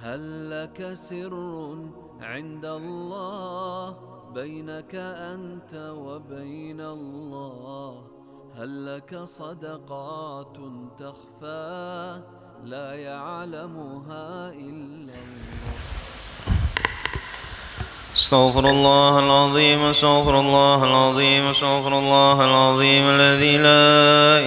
هل لك سر عند الله بينك أنت وبين الله؟ هل لك صدقات تخفى لا يعلمها إلا الله؟ استغفر الله العظيم، استغفر الله العظيم، استغفر الله العظيم الذي لا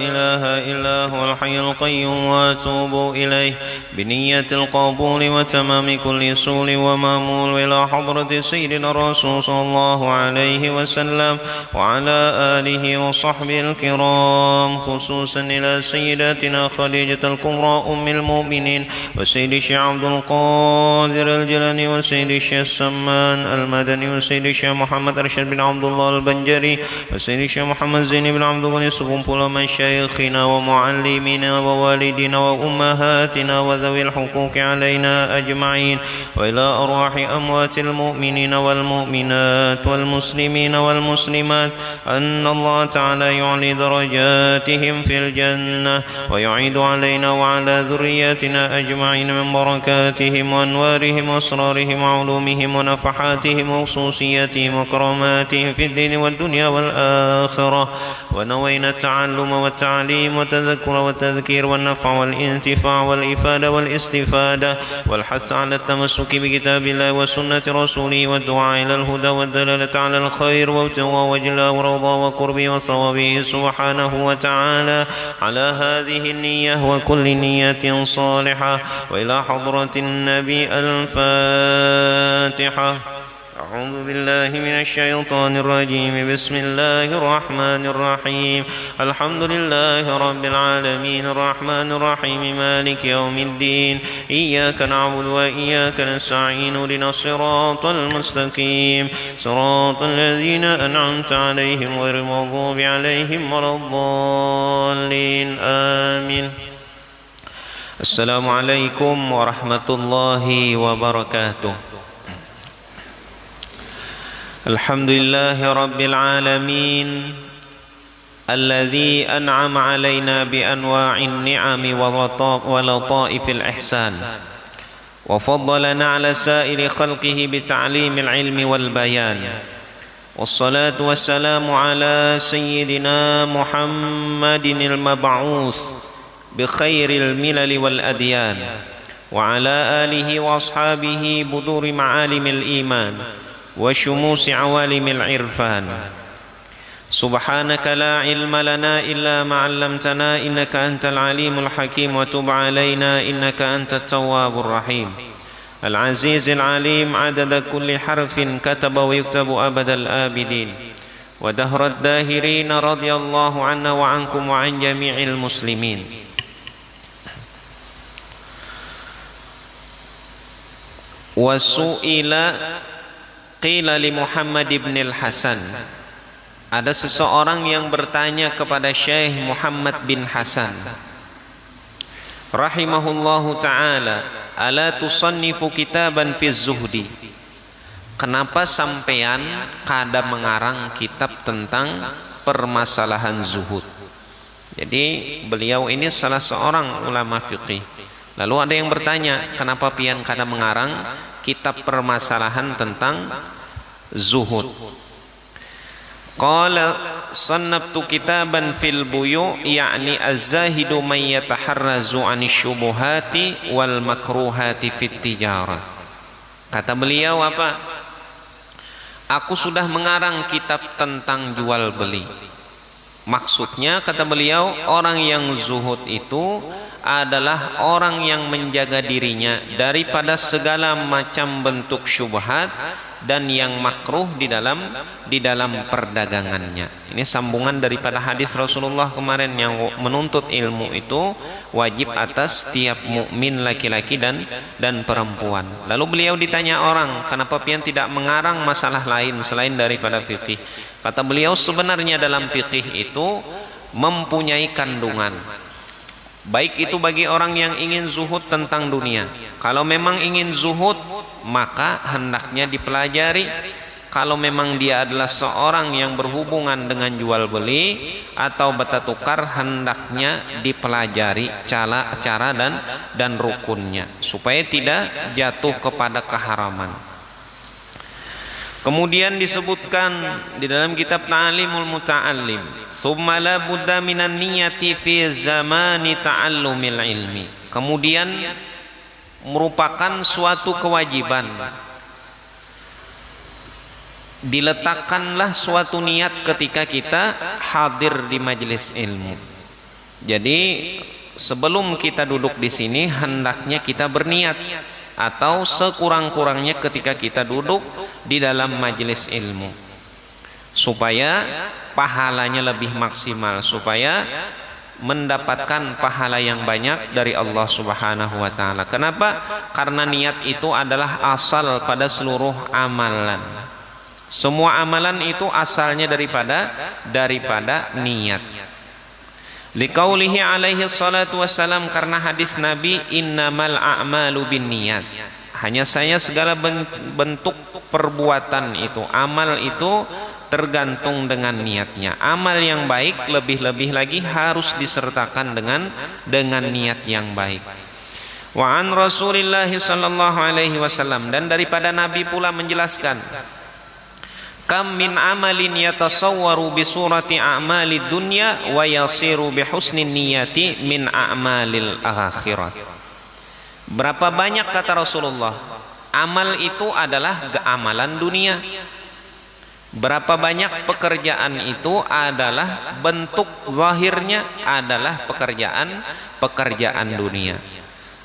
إله إلا هو الحي القيوم، وأتوب إليه بنية القبول وتمام كل سول ومامول إلى حضرة سيدنا الرسول صلى الله عليه وسلم وعلى آله وصحبه الكرام، خصوصا إلى سيداتنا خديجة الكبرى أم المؤمنين وسيد الشيخ عبد القادر الجيلاني وسيد الشيخ السمان المدني وسيد الشيخ محمد أرشد بن عبد الله البنجري وسيد الشيخ محمد زين بن عبد الغني سبحان مشايخنا ومعلمينا ووالدينا وأمهاتنا وذوي الحقوق علينا أجمعين، وإلى أرواح أموات المؤمنين والمؤمنات والمسلمين والمسلمات أن الله تعالى يعلي درجاتهم في الجنة ويعيد علينا وعلى ذرياتنا أجمعين من بركاتهم وأنوارهم وأسرارهم وعلومهم ونفحاتهم وخصوصياتهم وكراماتهم في الدين والدنيا والآخرة. ونوينا التعلم والتعليم والتذكر والتذكير والنفع والانتفاع والإفادة والاستفادة والحث على التمسك بكتاب الله وسنة رسوله والدعاء إلى الهدى والدلالة على الخير وابتغاء وجه الله ورضاه وقربه وصوابه سبحانه وتعالى على هذه النية وكل نية صالحة. وإلى حضرة النبي الفاتحة. أعوذ بالله من الشيطان الرجيم. بسم الله الرحمن الرحيم. الحمد لله رب العالمين الرحمن الرحيم مالك يوم الدين. إياك نعبد وإياك نستعين اهدنا الصراط المستقيم صراط الذين أنعمت عليهم غير المغضوب عليهم ولا الضالين آمين. السلام عليكم ورحمة الله وبركاته. الحمد لله رب العالمين الذي أنعم علينا بأنواع النعم ولطائف الإحسان، وفضلنا على سائر خلقه بتعليم العلم والبيان، والصلاة والسلام على سيدنا محمد المبعوث بخير الملل والأديان، وعلى آله وأصحابه بدور معالم الإيمان وشموس عوالم العرفان. سبحانك لا علم لنا إلا ما علمتنا إنك أنت العليم الحكيم، وتب علينا إنك أنت التواب الرحيم. العزيز العليم عدد كل حرف كتب ويكتب أبد الآبدين ودهر الداهرين، رضي الله عنا وعنكم وعن جميع المسلمين. وسئل qila li Muhammad ibn al-Hasan, ada seseorang yang bertanya kepada Syekh Muhammad bin Hasan rahimahullahu ta'ala, ala tusannifu kitaban fi zuhdi, kenapa sampean kada mengarang kitab tentang permasalahan zuhud. Jadi beliau ini salah seorang ulama fiqih. Lalu ada yang bertanya, kenapa pian kada mengarang kitab permasalahan tentang zuhud. Qala sannabtu kitaban fil buyu, yakni az-zahidu man yataharrazu 'ani syubuhati wal makruhati fit tijarah. Kata beliau apa? Aku sudah mengarang kitab tentang jual beli. Maksudnya kata beliau, orang yang zuhud itu adalah orang yang menjaga dirinya daripada segala macam bentuk syubhat dan yang makruh di dalam perdagangannya. Ini sambungan daripada hadis Rasulullah kemarin yang menuntut ilmu itu wajib atas tiap mukmin laki-laki dan perempuan. Lalu beliau ditanya orang, kenapa pian tidak mengarang masalah lain selain daripada fikih? Kata beliau, sebenarnya dalam fikih itu mempunyai kandungan. Baik itu bagi orang yang ingin zuhud tentang dunia. Kalau memang ingin zuhud, maka hendaknya dipelajari. kalau memang dia adalah seorang yang berhubungan dengan jual beli atau beta tukar, hendaknya dipelajari cara dan rukunnya supaya tidak jatuh kepada keharaman. Kemudian disebutkan di dalam kitab Ta'limul Muta'allim, "Tsumma la budda minan niyati fi zamani ta'allumil ilmi." Kemudian merupakan suatu kewajiban, diletakkanlah suatu niat ketika kita hadir di majelis ilmu. Jadi sebelum kita duduk di sini hendaknya kita berniat, atau sekurang-kurangnya ketika kita duduk di dalam majelis ilmu, supaya pahalanya lebih maksimal, supaya mendapatkan pahala yang banyak dari Allah Subhanahu wa taala. Kenapa? Karena niat itu adalah asal pada seluruh amalan. Semua amalan itu asalnya daripada niat. Liqaulihi alaihi salatu wassalam, karena hadis Nabi, innamal a'malu binniyat. Hanya saja segala bentuk perbuatan itu, amal itu tergantung dengan niatnya. Amal yang baik lebih-lebih lagi harus disertakan dengan niat yang baik. Wa an Rasulillah sallallahu alaihi wasallam, dan daripada Nabi pula menjelaskan, kam min amalin yatasawwaru bi surati a'malid dunya wa yasiru bi husnin niyati min a'malil akhirat. Berapa banyak, kata Rasulullah, amal itu adalah amalan dunia. Berapa banyak pekerjaan itu adalah bentuk zahirnya adalah pekerjaan dunia.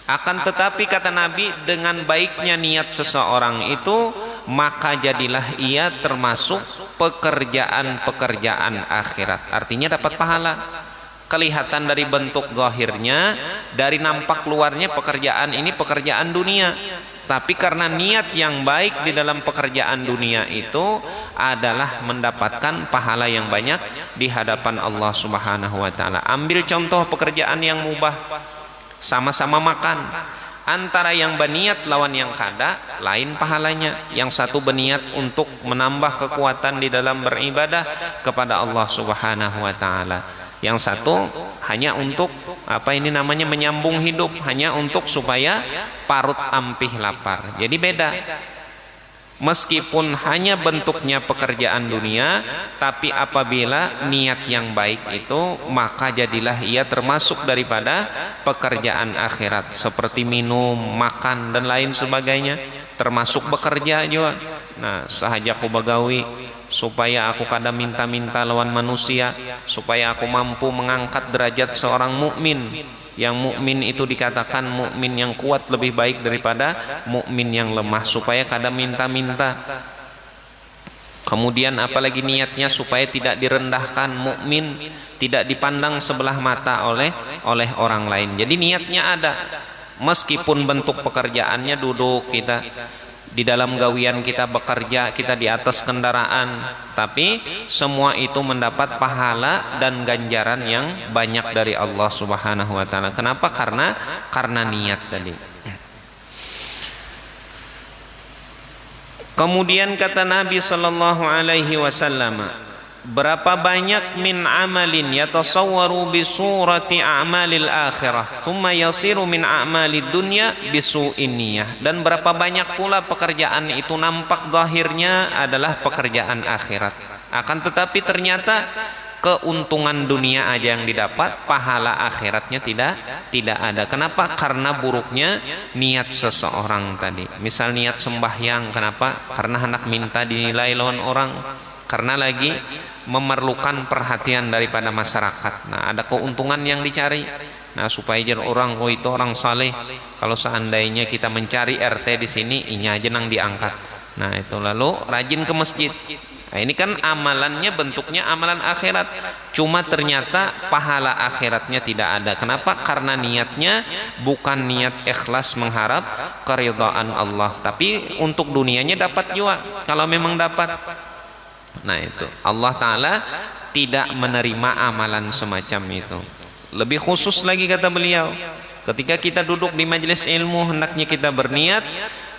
Akan tetapi, kata Nabi, dengan baiknya niat seseorang itu, maka jadilah ia termasuk pekerjaan-pekerjaan akhirat. Artinya dapat pahala. Kelihatan dari bentuk zahirnya, dari nampak luarnya pekerjaan ini pekerjaan dunia. Tapi karena niat yang baik di dalam pekerjaan dunia itu adalah mendapatkan pahala yang banyak di hadapan Allah Subhanahu wa taala. Ambil contoh pekerjaan yang mubah. Sama-sama makan, antara yang berniat lawan yang kada lain pahalanya. Yang satu berniat untuk menambah kekuatan di dalam beribadah kepada Allah Subhanahu wa taala. Yang satu hanya untuk menyambung hidup, hanya untuk supaya parut ampih lapar. Jadi beda. Meskipun hanya bentuknya pekerjaan dunia, tapi apabila niat yang baik itu, maka jadilah ia termasuk daripada pekerjaan akhirat, seperti minum, makan dan lain sebagainya, termasuk bekerja juga. Nah, sahaja aku bagawi supaya aku kada minta-minta lawan manusia, supaya aku mampu mengangkat derajat seorang mukmin. Yang mukmin itu dikatakan mukmin yang kuat lebih baik daripada mukmin yang lemah, supaya kada minta-minta. Kemudian apalagi niatnya supaya tidak direndahkan, mukmin tidak dipandang sebelah mata oleh orang lain. Jadi niatnya ada, meskipun bentuk pekerjaannya duduk kita di dalam gawian, kita bekerja, kita di atas kendaraan, tapi semua itu mendapat pahala dan ganjaran yang banyak dari Allah Subhanahu wa taala. Kenapa? Karena niat tadi. Kemudian kata Nabi sallallahu alaihi wasallam, berapa banyak min amalin yatasawwaru bi surati a'malil akhirah thumma yasiru min a'malid dunya bisu'in niyah. Dan berapa banyak pula pekerjaan itu nampak zahirnya adalah pekerjaan akhirat, akan tetapi ternyata keuntungan dunia aja yang didapat, pahala akhiratnya tidak ada. Kenapa? Karena buruknya niat seseorang tadi. Misal niat sembahyang, kenapa? Karena hendak minta dinilai lawan orang, karena lagi memerlukan perhatian daripada masyarakat. Nah, ada keuntungan yang dicari. Nah, supaya jadi orang, oh itu orang saleh. Kalau seandainya kita mencari RT di sini, inya aja nang diangkat. Nah, itu lalu rajin ke masjid. Nah, ini kan amalannya bentuknya amalan akhirat, cuma ternyata pahala akhiratnya tidak ada. Kenapa? Karena niatnya bukan niat ikhlas mengharap keridhaan Allah, tapi untuk dunianya dapat juga kalau memang dapat. Nah, itu Allah Ta'ala tidak menerima amalan semacam itu. Lebih khusus lagi kata beliau, Ketika kita duduk di majelis ilmu, hendaknya kita berniat.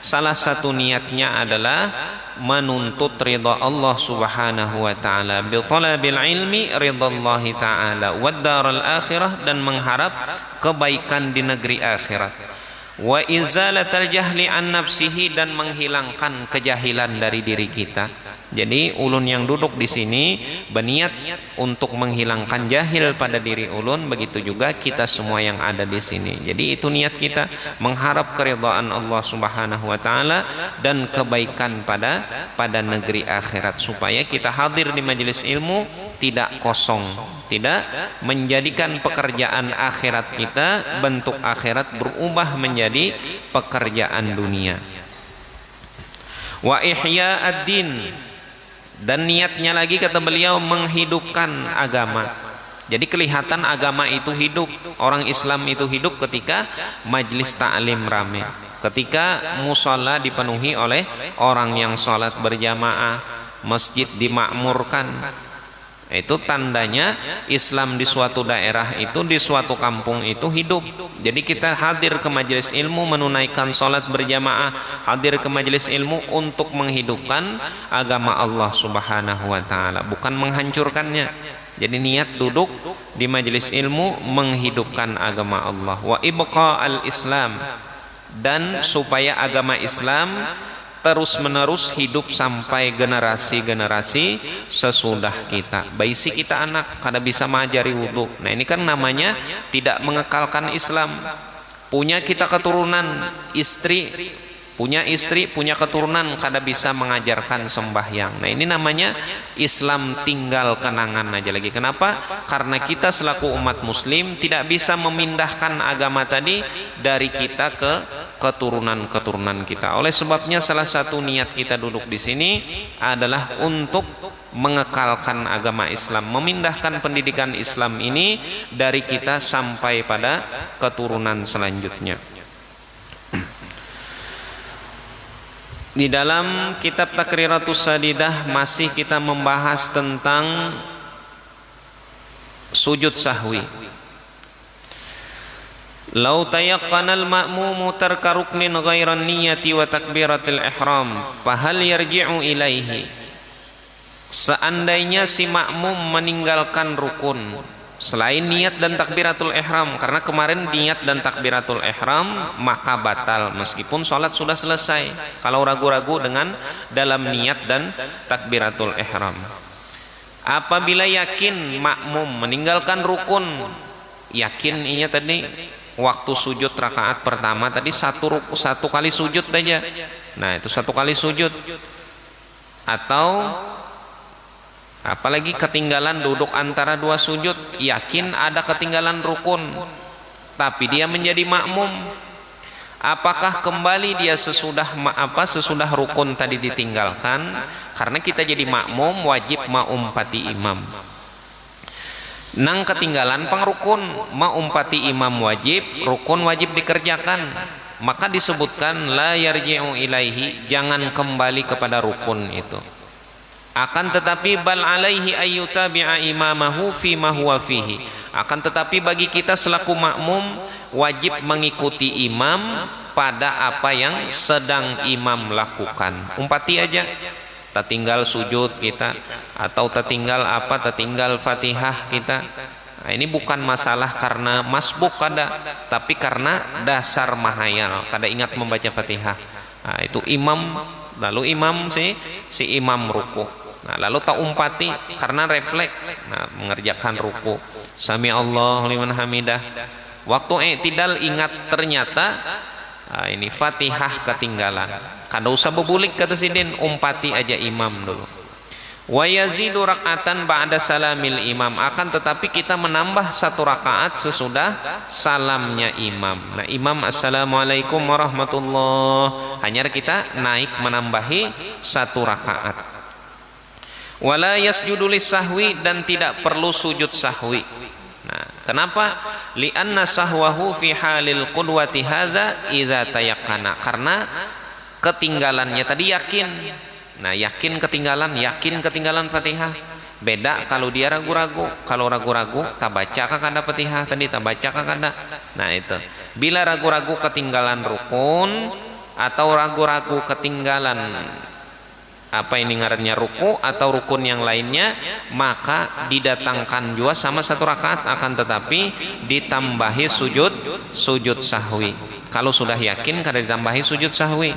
Salah satu niatnya adalah menuntut ridha Allah Subhanahu wa taala, bi talabil ilmi ridallahi taala wad daral akhirah, dan mengharap kebaikan di negeri akhirat. Wa izalatal jahli an nafsihi, dan menghilangkan kejahilan dari diri kita. Jadi ulun yang duduk di sini berniat untuk menghilangkan jahil pada diri ulun, begitu juga kita semua yang ada di sini. Jadi itu niat kita, mengharap keridhaan Allah Subhanahu wa taala dan kebaikan pada negeri akhirat, supaya kita hadir di majelis ilmu tidak kosong, tidak menjadikan pekerjaan akhirat kita, bentuk akhirat berubah menjadi pekerjaan dunia. Wa ihya ad-din, dan niatnya lagi kata beliau menghidupkan agama. Jadi kelihatan agama itu hidup, orang Islam itu hidup ketika majlis ta'lim rame, ketika musala dipenuhi oleh orang yang sholat berjamaah, masjid dimakmurkan. Itu tandanya Islam di suatu daerah itu, di suatu kampung itu hidup. Jadi kita hadir ke majelis ilmu menunaikan sholat berjamaah, hadir ke majelis ilmu untuk menghidupkan agama Allah Subhanahu wa taala, bukan menghancurkannya. Jadi niat duduk di majelis ilmu menghidupkan agama Allah. Wa ibqa al-Islam, dan supaya agama Islam terus menerus hidup sampai generasi-generasi sesudah kita. Baisi kita anak kada bisa mengajari wudhu. Nah ini kan namanya tidak mengekalkan Islam. Punya kita keturunan, punya istri, punya keturunan, kada bisa mengajarkan sembahyang. Nah ini namanya Islam tinggal kenangan aja lagi. Kenapa? Karena kita selaku umat muslim tidak bisa memindahkan agama tadi dari kita ke keturunan-keturunan kita. Oleh sebabnya salah satu niat kita duduk di sini adalah untuk mengekalkan agama Islam, memindahkan pendidikan Islam ini dari kita sampai pada keturunan selanjutnya. Di dalam kitab Takriratus Sadidah masih kita membahas tentang sujud sahwi. Lau tayaqqanal ma'mumu tarka ruknin ghairan niyyati wa takbiratil ihram fahal yarji'u ilaihi. Seandainya si makmum meninggalkan rukun selain niat dan takbiratul ihram, karena kemarin niat dan takbiratul ihram maka batal meskipun sholat sudah selesai kalau ragu-ragu dengan dalam niat dan takbiratul ihram. Apabila yakin makmum meninggalkan rukun, yakin ini tadi waktu sujud rakaat pertama tadi satu kali sujud saja. Nah itu satu kali sujud, atau apalagi ketinggalan duduk antara dua sujud, yakin ada ketinggalan rukun tapi dia menjadi makmum, apakah kembali dia sesudah rukun tadi ditinggalkan? Karena kita jadi makmum wajib maumpati imam. Nang ketinggalan pangrukun, maumpati imam wajib, rukun wajib dikerjakan, maka disebutkan la yarji'u ilaihi, jangan kembali kepada rukun itu. Akan tetapi bal alaihi ayyutabi'a imamahu fi ma huwa fihi, akan tetapi bagi kita selaku makmum wajib mengikuti imam pada apa yang sedang imam lakukan. Umpati aja tertinggal sujud kita, atau tertinggal Fatihah kita. Nah, ini bukan masalah karena masbuk kada, tapi karena dasar mahayal kada ingat membaca Fatihah. Nah, itu imam, lalu imam si imam ruku. Nah, lalu tak umpati karena refleks, nah, mengerjakan ruku. Sami Allahu liman hamidah. Waktu i'tidal ingat ternyata ini Fatihah ketinggalan. Kada usah bebulik kata sidin, umpati aja imam dulu. Wa yazidu rak'atan ba'da salamil imam, akan tetapi kita menambah satu rakaat sesudah salamnya imam. Nah, imam assalamualaikum warahmatullah, hanya kita naik menambahi satu rakaat. Wala yasjudu lis-sahwi, dan tidak perlu sujud sahwi. Nah, kenapa? Li'anna sahwahu fi halil qudwati hadza idza tayaqqana, karena ketinggalannya tadi yakin. Nah, yakin ketinggalan Fatihah, Beda kalau dia ragu-ragu. Kalau ragu-ragu, tak baca kada Fatihah tadi, tak baca kada. Nah itu. Bila ragu-ragu ketinggalan rukun atau ragu-ragu ketinggalan apa ini ngarannya ruku atau rukun yang lainnya, maka didatangkan juga sama satu rakaat, akan tetapi ditambahi sujud sahwi. Kalau sudah yakin kada ditambahi sujud sahwi.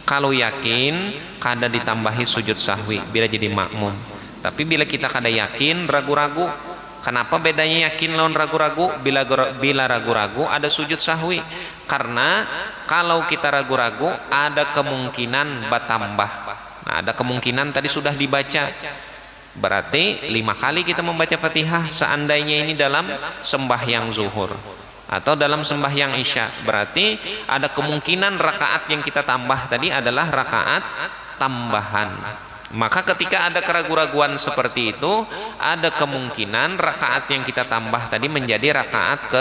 Kalau yakin kada ditambahi sujud sahwi bila jadi makmum. Tapi bila kita kada yakin, ragu-ragu, kenapa bedanya yakin lawan ragu-ragu? Bila ragu-ragu ada sujud sahwi, karena kalau kita ragu-ragu ada kemungkinan bertambah. Nah, ada kemungkinan tadi sudah dibaca, berarti 5 kali kita membaca Fatihah seandainya ini dalam sembahyang zuhur atau dalam sembahyang isya, berarti ada kemungkinan rakaat yang kita tambah tadi adalah rakaat tambahan. Maka ketika ada keraguan-raguan seperti itu, ada kemungkinan rakaat yang kita tambah tadi menjadi rakaat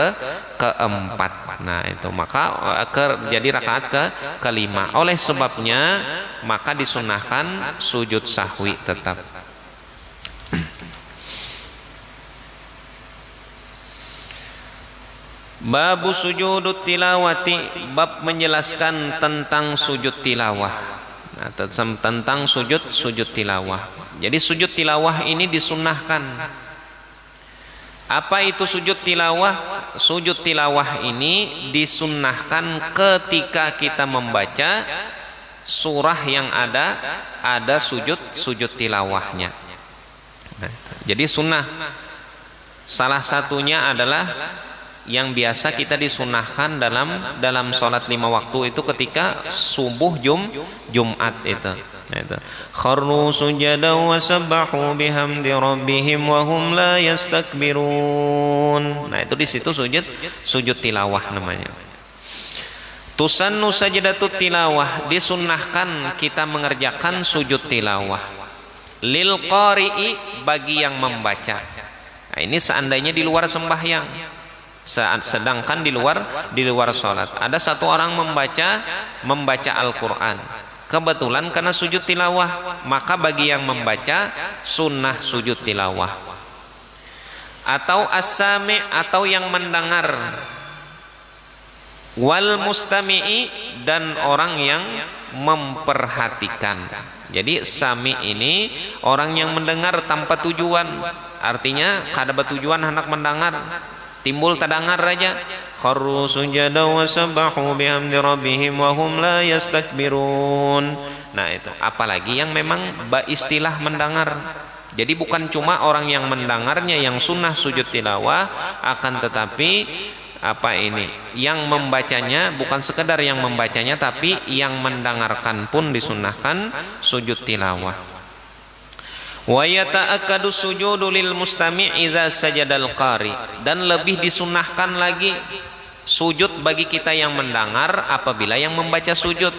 keempat. Nah itu maka jadi rakaat kelima. Oleh sebabnya maka disunahkan sujud sahwi tetap. Babu sujudut tilawati, bab menjelaskan tentang sujud tilawah. Nah, tentang sujud tilawah. Jadi sujud tilawah ini disunahkan. Apa itu sujud tilawah? Sujud tilawah ini disunahkan ketika kita membaca surah yang ada sujud tilawahnya. Nah, jadi sunnah. Salah satunya adalah yang biasa kita disunahkan dalam sholat 5 waktu itu ketika subuh Jumat itu. Kharru sujada wa sabbahu bihamdi rabbihim wa hum la yastakbirun. Nah itu di situ sujud tilawah namanya. Tusannu sajdatut tilawah, disunnahkan kita mengerjakan sujud tilawah. Lil qari'i, bagi yang membaca. Nah ini seandainya di luar sembahyang. Sedangkan di luar sholat ada satu orang membaca Al-Quran, kebetulan karena sujud tilawah, maka bagi yang membaca sunnah sujud tilawah. Atau as-sami', atau yang mendengar, wal mustami'i, dan orang yang memperhatikan. Jadi sami ini orang yang mendengar tanpa tujuan, artinya kada bertujuan hendak mendengar, timbul terdengar aja. Kharru sujada wa sabbahu bihamdi rabbihim wa hum la yastakbirun. Nah itu apalagi yang memang istilah mendengar. Jadi bukan cuma orang yang mendengarnya yang sunnah sujud tilawah, akan tetapi yang membacanya bukan sekedar yang membacanya, tapi yang mendengarkan pun disunnahkan sujud tilawah. Wa yata'akkadu sujudu lil mustami' idza sajadal qari, dan lebih disunahkan lagi sujud bagi kita yang mendengar apabila yang membaca sujud.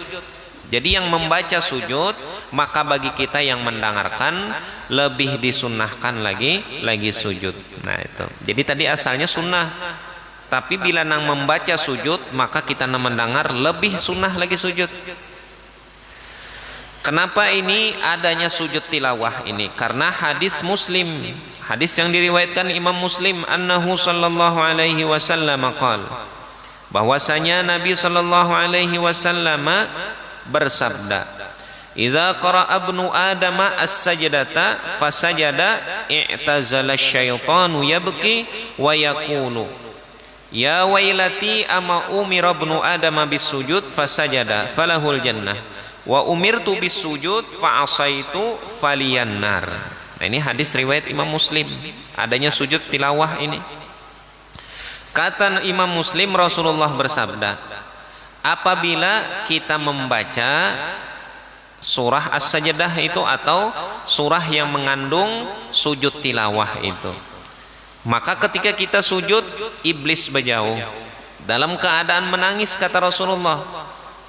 Jadi yang membaca sujud, maka bagi kita yang mendengarkan lebih disunahkan lagi sujud. Nah itu. Jadi tadi asalnya sunnah, tapi bila nang membaca sujud, maka kita nang mendengar lebih sunnah lagi sujud. Kenapa ini adanya sujud tilawah ini? Karena hadis Muslim, hadis yang diriwayatkan Imam Muslim, annahu sallallahu alaihi wasallam qala, bahwasanya Nabi sallallahu alaihi wasallam bersabda, idza qara'a ibnu adama as-sajdata fasajada i'tazala asyaitanu yabki wa yaqulu ya wailati ama umira ibnu adama bisujud fasajada falahul jannah wa umirtu bisujud fa asaitu faliyannar. Nah ini hadis riwayat Imam Muslim, adanya sujud tilawah ini. Kata Imam Muslim, Rasulullah bersabda, apabila kita membaca surah As-Sajdah itu atau surah yang mengandung sujud tilawah itu, maka ketika kita sujud, iblis berjauh dalam keadaan menangis, kata Rasulullah.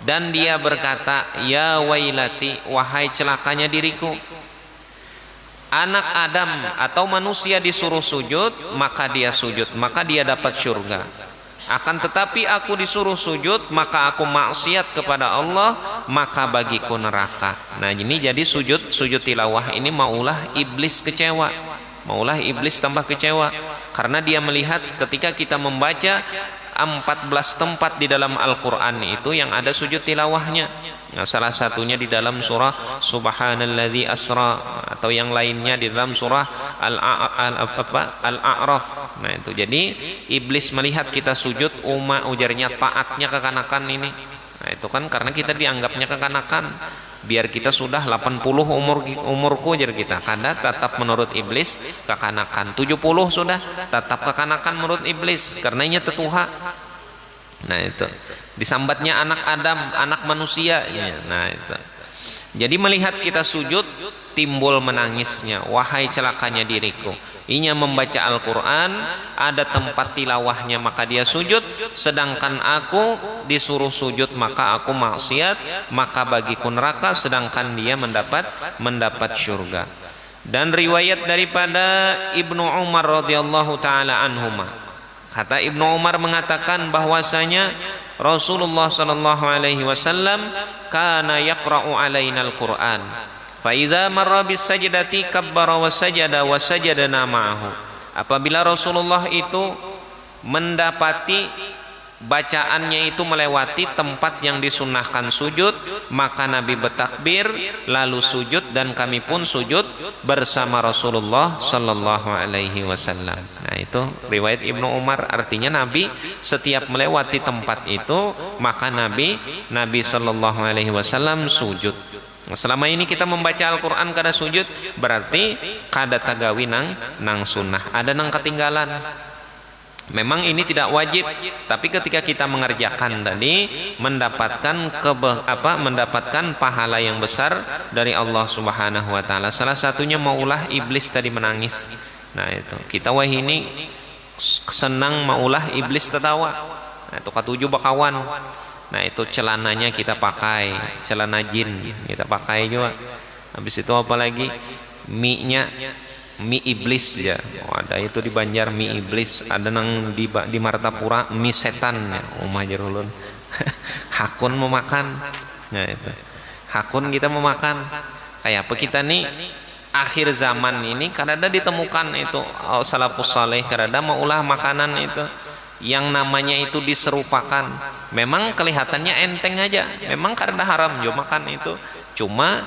Dan dia berkata, ya wailati, wahai celakanya diriku. Anak Adam atau manusia disuruh sujud, maka dia sujud, maka dia dapat surga. Akan tetapi aku disuruh sujud, maka aku maksiat kepada Allah, maka bagiku neraka. Nah ini jadi sujud tilawah ini maulah iblis kecewa. Maulah iblis tambah kecewa karena dia melihat ketika kita membaca 14 tempat di dalam Al-Qur'an itu yang ada sujud tilawahnya. Nah, salah satunya di dalam surah Subhanalladzi asra, atau yang lainnya di dalam surah Al-A'raf. Nah itu jadi iblis melihat kita sujud, ujarnya taatnya kekanakan ini. Nah itu kan karena kita dianggapnya kekanakan. Biar kita sudah 80 umurku jar kita, kada tetap menurut iblis kekanakan. 70 sudah tetap kekanakan menurut iblis karena ini tetuha. Nah itu disambatnya anak Adam, anak manusia ya. Nah itu jadi melihat kita sujud timbul menangisnya, wahai celakanya diriku, inya membaca Al-Quran ada tempat tilawahnya maka dia sujud, sedangkan aku disuruh sujud maka aku maksiat, maka bagiku neraka, sedangkan dia mendapat syurga. Dan riwayat daripada Ibnu Umar radhiyallahu taala anhuma, kata Ibnu Umar mengatakan bahwasanya Rasulullah sallallahu alaihi wasallam kana yaqra'u alaina al-Qur'an fa idza marra bis sajdati kabbara wa sajadana ma'ahu. Apabila Rasulullah itu mendapati bacaannya itu melewati tempat yang disunnahkan sujud, maka Nabi bertakbir lalu sujud dan kami pun sujud bersama Rasulullah sallallahu alaihi wasallam. Nah itu riwayat Ibnu Umar, artinya Nabi setiap melewati tempat itu maka Nabi sallallahu alaihi wasallam sujud. Selama ini kita membaca Al-Quran kada sujud berarti kada tagawi nang sunnah, ada nang ketinggalan. Memang ini tidak wajib, tapi ketika kita mengerjakan tadi mendapatkan pahala yang besar dari Allah Subhanahu wa taala. Salah satunya maulah iblis tadi menangis. Nah itu kita ini senang maulah iblis tertawa. Nah itu ketujuh bakawan. Nah itu celananya kita pakai, celana jin kita pakai juga. Habis itu apa lagi? Mie iblis ya. Oh, ada itu di Banjar mie iblis, ada nang di Martapura mie setan ya. Umah jarulun. Hakun memakan. Nah itu. Hakun kita memakan. Kayak apa kita nih akhir zaman ini kadang ditemukan itu salafus saleh kadang maulah makanan itu yang namanya itu diserupakan. Memang kelihatannya enteng aja. Memang karena haram juga makan itu. Cuma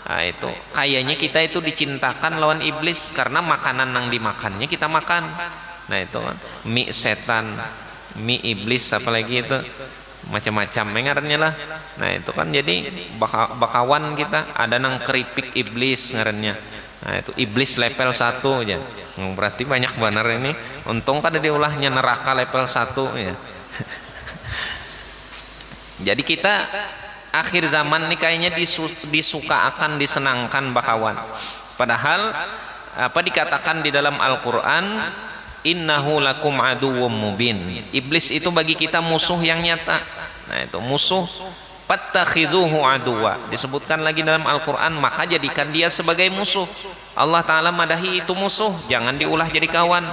nah itu kayaknya kita itu dicintakan lawan iblis karena makanan yang dimakannya kita makan. Nah itu kan mie setan, mie iblis, apalagi itu macam-macam mengarnya lah. Nah itu kan jadi bakawan kita ada nang keripik iblis ngarannya. Nah itu iblis level 1 aja. Berarti banyak benar ini. Untung kada diulahnya neraka level 1 ya. Jadi kita akhir zaman ini kayaknya disuka akan disenangkan bakawan. Padahal apa dikatakan di dalam Al-Quran, innahu lakum aduwwum mubin. Iblis itu bagi kita musuh yang nyata. Nah itu musuh, fattakhidhuhu aduwa. Disebutkan lagi dalam Al-Quran, maka jadikan dia sebagai musuh. Allah Ta'ala madahi itu musuh, jangan diulah jadi kawan.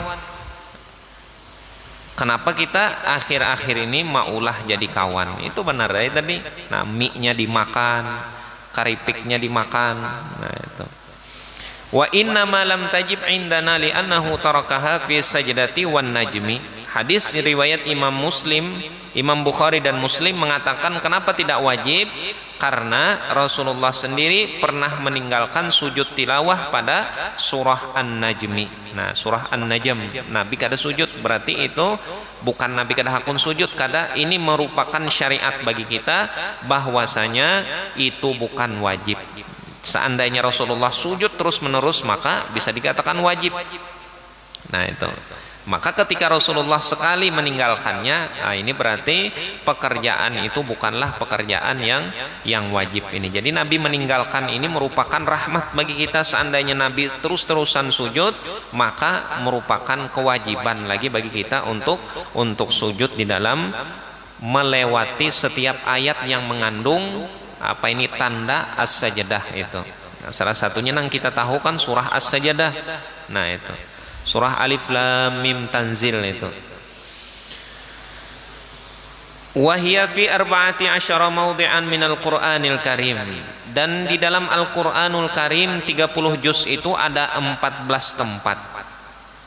Kenapa kita akhir-akhir ini maulah jadi kawan? Itu benar ya tadi. Nah, mie-nya dimakan, karipiknya dimakan. Nah, itu. Wa inna ma lam tajib indana li annahu tarakaha fi sajdati wan najmi. Hadis riwayat Imam Muslim, Imam Bukhari dan Muslim mengatakan kenapa tidak wajib? Karena Rasulullah sendiri pernah meninggalkan sujud tilawah pada surah An-Najmi. Nah, surah An-Najm Nabi kada sujud, berarti itu bukan Nabi kada hakun sujud, kada ini merupakan syariat bagi kita bahwasanya itu bukan wajib. Seandainya Rasulullah sujud terus menerus maka bisa dikatakan wajib. Nah itu. Maka ketika Rasulullah sekali meninggalkannya, nah ini berarti pekerjaan itu bukanlah pekerjaan yang wajib ini. Jadi Nabi meninggalkan ini merupakan rahmat bagi kita. Seandainya Nabi terus-terusan sujud, maka merupakan kewajiban lagi bagi kita untuk sujud di dalam melewati setiap ayat yang mengandung apa ini tanda as-sajdah itu. Nah, salah satunya yang kita tahu kan surah as-sajdah. Nah itu. Surah Alif Lam Mim Tanzil itu. Wahia fi arba'ati asyara mawdi'an minal Qur'anil Karim. Dan di dalam Al-Qur'anul Karim 30 juz itu ada 14 tempat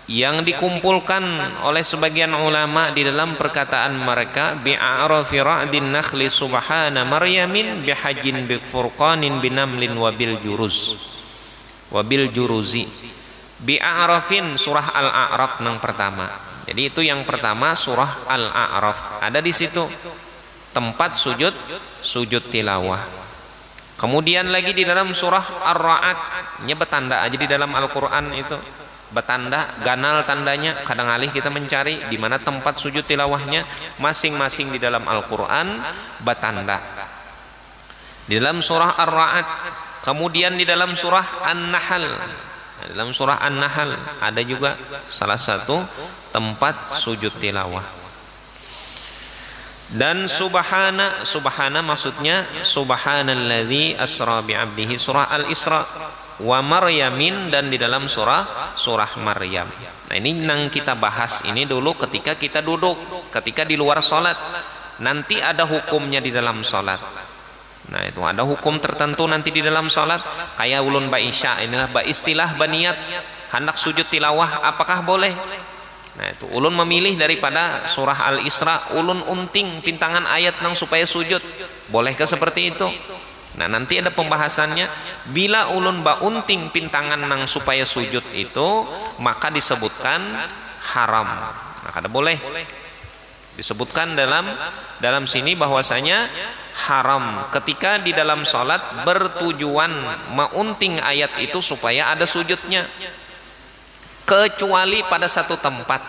yang dikumpulkan oleh sebagian ulama di dalam perkataan mereka bi'a'rafi ra'din nakhli subhana maryamin bihajin bifurqanin binamlin wabil juruzi. Bi'a'rafin surah Al-A'raf yang pertama. Jadi itu yang pertama surah Al-A'raf. Ada di situ tempat sujud tilawah. Kemudian lagi di dalam surah Ar-Ra'd, nya betanda aja di dalam Al-Qur'an itu. Betanda, ganal tandanya, kadang alih kita mencari di mana tempat sujud tilawahnya masing-masing di dalam Al-Qur'an betanda. Di dalam surah Ar-Ra'd, kemudian di dalam surah An-Nahl. Dalam surah An-Nahl ada juga salah satu tempat sujud tilawah. Dan subhana maksudnya subhanalladzi asra bi 'abdihi surah Al-Isra, wa maryamin, dan di dalam surah Maryam. Nah, ini yang kita bahas ini dulu ketika kita duduk, ketika di luar salat. Nanti ada hukumnya di dalam salat. Nah, itu ada hukum tertentu nanti di dalam salat, kayak ulun ba isya, inilah ba istilah baniat hendak sujud tilawah apakah boleh. Nah, itu ulun memilih daripada surah Al-Isra, ulun unting pintangan ayat nang supaya sujud. Bolehkah seperti itu? Nah, nanti ada pembahasannya. Bila ulun ba unting pintangan nang supaya sujud itu, maka disebutkan haram. Nah, kada boleh. Disebutkan dalam sini bahwasanya haram ketika di dalam salat bertujuan maunting ayat itu supaya ada sujudnya, kecuali pada satu tempat.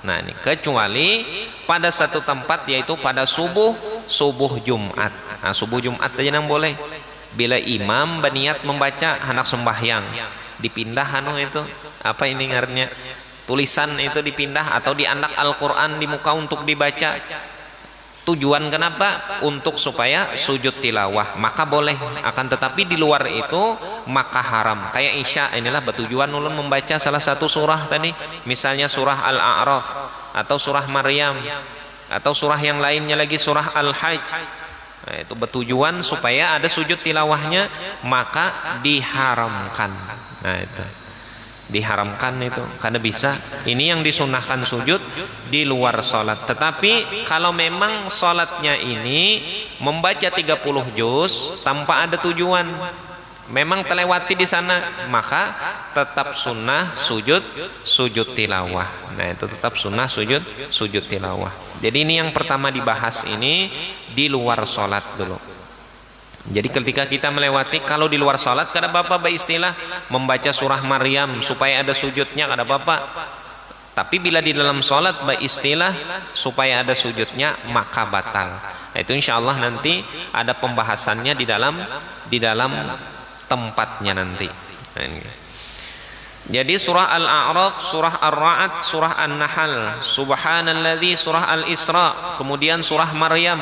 Nah, ini kecuali pada satu tempat, yaitu pada subuh Jumat. Nah, subuh Jumat aja yang boleh. Bila imam berniat membaca hendak sembahyang, dipindah itu apa ini ngarannya, tulisan itu dipindah atau diandak Al-Qur'an di muka untuk dibaca. Tujuan kenapa? Untuk supaya sujud tilawah, maka boleh. Akan tetapi di luar itu maka haram. Kayak isya, inilah bertujuan ulun membaca salah satu surah tadi, misalnya surah Al-A'raf atau surah Maryam atau surah yang lainnya lagi surah Al-Hajj. Nah, itu bertujuan supaya ada sujud tilawahnya, maka diharamkan. Nah, itu diharamkan itu karena bisa. Ini yang disunahkan sujud di luar sholat. Tetapi kalau memang sholatnya ini membaca 30 juz tanpa ada tujuan, memang terlewati di sana, maka tetap sunnah sujud tilawah. Nah, itu tetap sunnah sujud tilawah. Jadi ini yang pertama dibahas ini di luar sholat dulu. Jadi ketika kita melewati, kalau di luar salat kada apa-apa istilah membaca surah Maryam supaya ada sujudnya, kada apa-apa. Tapi bila di dalam salat istilah supaya ada sujudnya, maka batal. Nah, itu insyaallah nanti ada pembahasannya di dalam tempatnya nanti. Nah, ini. Jadi surah Al-A'raf, surah Ar-Ra'd, surah An-Nahl, subhanalladzi, surah Al-Isra, kemudian surah Maryam.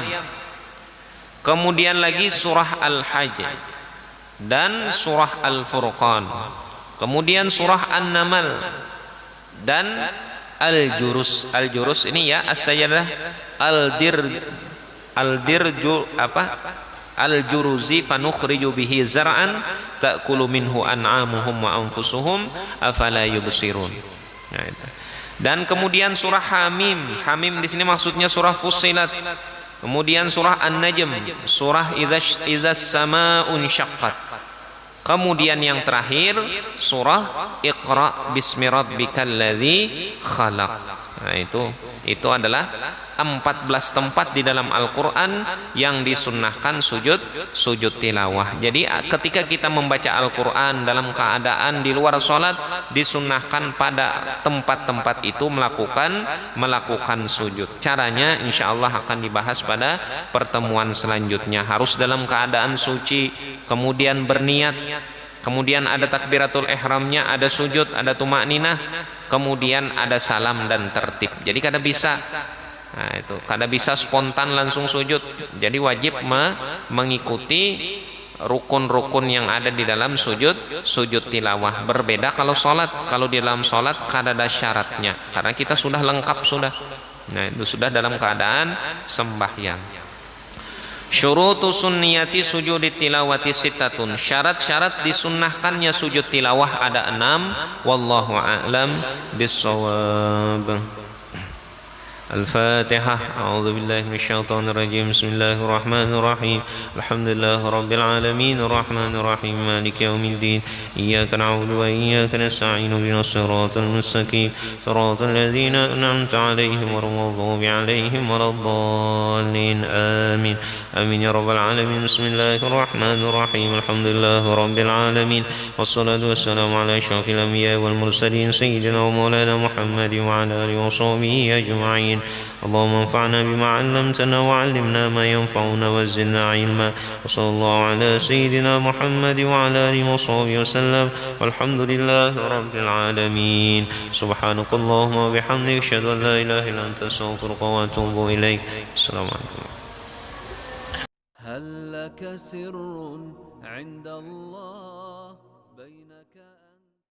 Kemudian lagi surah Al-Hajj dan surah Al-Furqan. Kemudian surah An-Naml dan Al-Jurus. Al-Jurus ini ya as-sayyidah Al-Juruzi fanukhriju bihi zar'an ta'kulu minhu an'amuhum wa anfusuhum afala yubsirun. Nah, itu. Dan kemudian surah Hamim. Hamim di sini maksudnya surah Fussilat. Kemudian surah An-Najm, surah idzas samaa'un syaqqat. Kemudian yang terakhir surah Iqra bismi rabbikal ladzi khalaq. Nah, itu adalah 14 tempat di dalam Al-Qur'an yang disunnahkan sujud tilawah. Jadi ketika kita membaca Al-Qur'an dalam keadaan di luar salat, disunnahkan pada tempat-tempat itu melakukan sujud. Caranya insyaallah akan dibahas pada pertemuan selanjutnya. Harus dalam keadaan suci, kemudian berniat, kemudian ada takbiratul ihramnya, ada sujud, ada tumakninah, kemudian ada salam dan tertib. Jadi kada bisa, nah, itu kada bisa spontan langsung sujud. Jadi wajib mengikuti rukun-rukun yang ada di dalam sujud tilawah. Berbeda kalau sholat. Kalau di dalam sholat kada ada syaratnya, karena kita sudah lengkap sudah. Nah, itu sudah dalam keadaan sembahyang. Syurutu sunniyati sujudi tilawati sittatun. Syarat-syarat disunnahkannya sujud tilawah ada 6. Wallahu a'lam bissawab. Al-Fatihah. A'udzu billahi minasyaitonir rajim. Bismillahirrahmanirrahim. Alhamdulillahi rabbil alamin arrahmanir rahim maliki yaumiddin. Iyyaka na'budu wa iyyaka nasta'in ihdinas siratal mustaqim siratal ladzina an'amta 'alaihim ghairil maghdubi 'alaihim waladdallin. Amin. Amin ya rabbal alamin. Bismillahirrahmanirrahim. Alhamdulillahi rabbil alamin. Wassalatu wassalamu ala asyrafil anbiya'i wal mursalin sayyidina wa maulana Muhammadin wa ala alihi wa sahbihi ajma'in. اللهم انفعنا بما علمتنا وعلمنا ما ينفعنا وزدنا علما وصلى الله على سيدنا محمد وعلى آله وصحبه وسلم والحمد لله رب العالمين. سبحانك اللهم وبحمدك أشهد أن لا إله إلا أنت أستغفرك وأتوب إليك. السلام عليكم. هل لك سر عند الله بينك